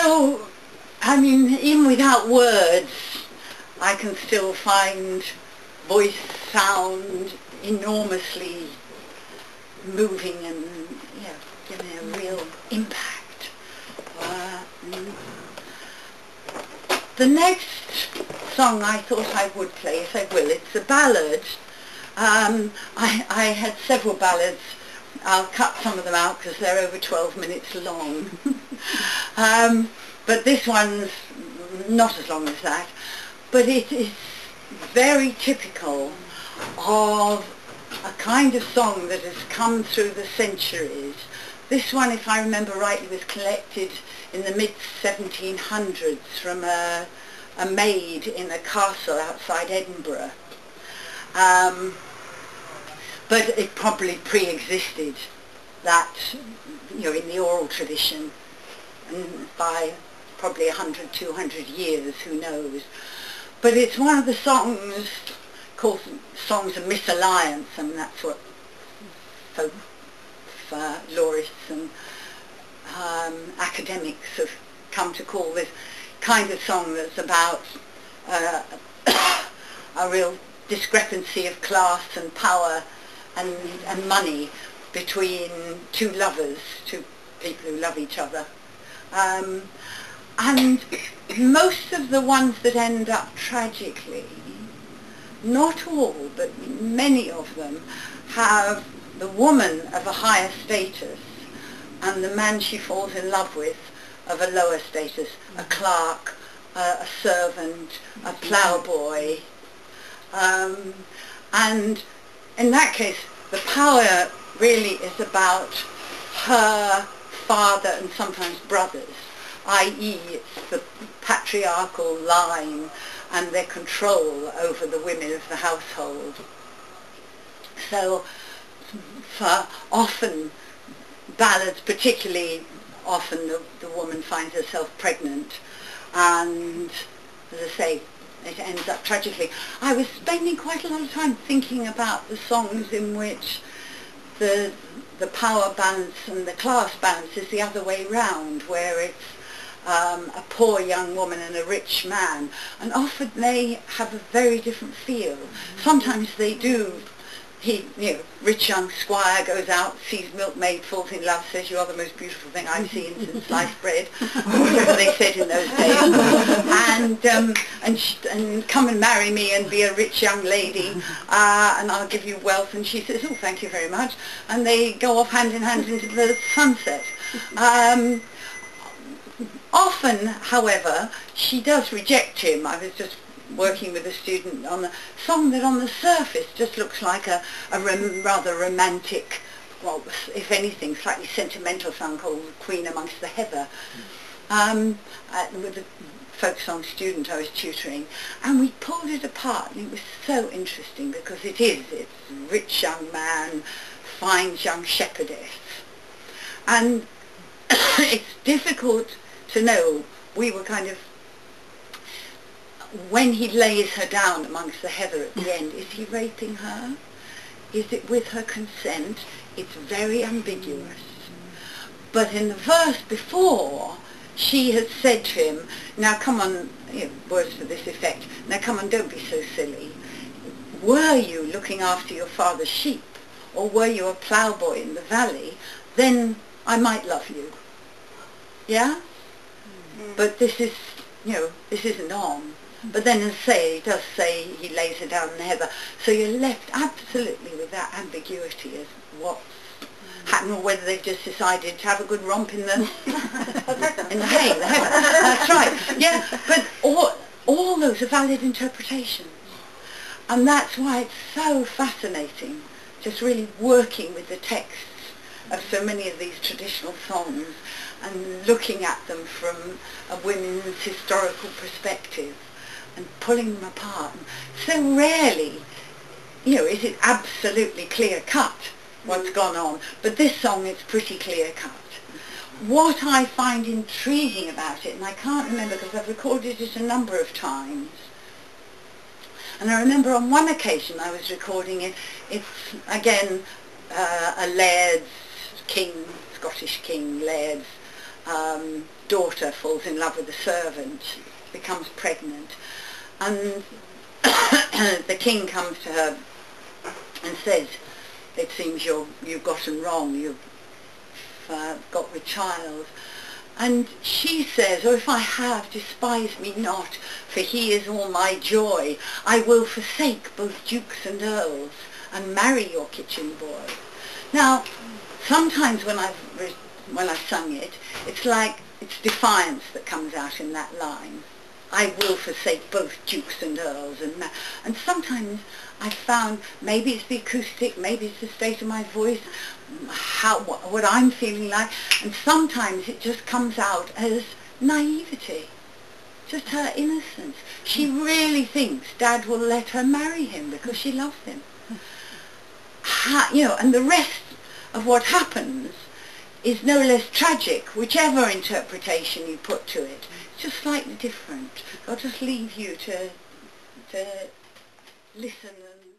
So, I mean, even without words, I can still find voice sound enormously moving and, yeah, giving a real impact. The next song I thought I would play, if I will, it's a ballad. I had several ballads. I'll cut some of them out because they're over 12 minutes long. But this one's not as long as that. But it is very typical of a kind of song that has come through the centuries. This one, if I remember rightly, was collected in the mid-1700s from a maid in a castle outside Edinburgh. But it probably pre-existed that, you know, in the oral tradition, and by probably 100, 200 years, who knows. But it's one of the songs called Songs of Misalliance, and that's what folk folklorists and academics have come to call this kind of song that's about a real discrepancy of class and power and money between two lovers, two people who love each other. And most of the ones that end up tragically, not all, but many of them, have the woman of a higher status and the man she falls in love with of a lower status, a clerk, a servant, a ploughboy. And in that case, the power really is about her father and sometimes brothers, i.e. it's the patriarchal line and their control over the women of the household. So for often ballads, particularly often the woman finds herself pregnant, and as I say, it ends up tragically. I was spending quite a lot of time thinking about the songs in which the power balance and the class balance is the other way round, where it's a poor young woman and a rich man, and often they have a very different feel. Sometimes they do. Rich young squire goes out, sees milkmaid, falls in love, says, "You are the most beautiful thing I've seen since sliced bread," or whatever they said in those days, and come and marry me and be a rich young lady, and I'll give you wealth. And she says, "Oh, thank you very much," and they go off hand in hand into the sunset. Often, however, she does reject him. I was just working with a student on a song that on the surface just looks like a rather romantic, well, if anything, slightly sentimental song called Queen Amongst the Heather. With a folk song student I was tutoring, and we pulled it apart, and it was so interesting because it's rich young man finds young shepherdess, and it's difficult to know. We were kind of, when he lays her down amongst the heather at the end, is he raping her? Is it with her consent? It's very ambiguous. But in the verse before, she has said to him, "Now come on," words to this effect, "Now come on, don't be so silly. Were you looking after your father's sheep, or were you a ploughboy in the valley, then I might love you." Yeah? But this is, this isn't on. But then, as I say, he does say he lays her down in the heather. So you're left absolutely with that ambiguity as what's happened, or whether they've just decided to have a good romp in the in the hay, the heather. That's right. Yeah, but all those are valid interpretations. And that's why it's so fascinating, just really working with the texts of so many of these traditional songs and looking at them from a women's historical perspective and pulling them apart. And so rarely, is it absolutely clear-cut what's gone on, but this song is pretty clear-cut. What I find intriguing about it, and I can't remember because I've recorded it a number of times, and I remember on one occasion I was recording it, it's again a laird's king, Scottish king, laird's daughter falls in love with the servant, becomes pregnant, and the king comes to her and says, it seems you've gotten wrong, you've got with child. And she says, oh, if I have, despise me not, for he is all my joy. I will forsake both dukes and earls, and marry your kitchen boy. Now, sometimes when I've sung it, it's like it's defiance that comes out in that line. I will forsake both dukes and earls, and sometimes I've found maybe it's the acoustic, maybe it's the state of my voice, what I'm feeling like, and sometimes it just comes out as naivety, just her innocence. She really thinks Dad will let her marry him because she loves him. And the rest of what happens is no less tragic, whichever interpretation you put to it. It's just slightly different. I'll just leave you to listen and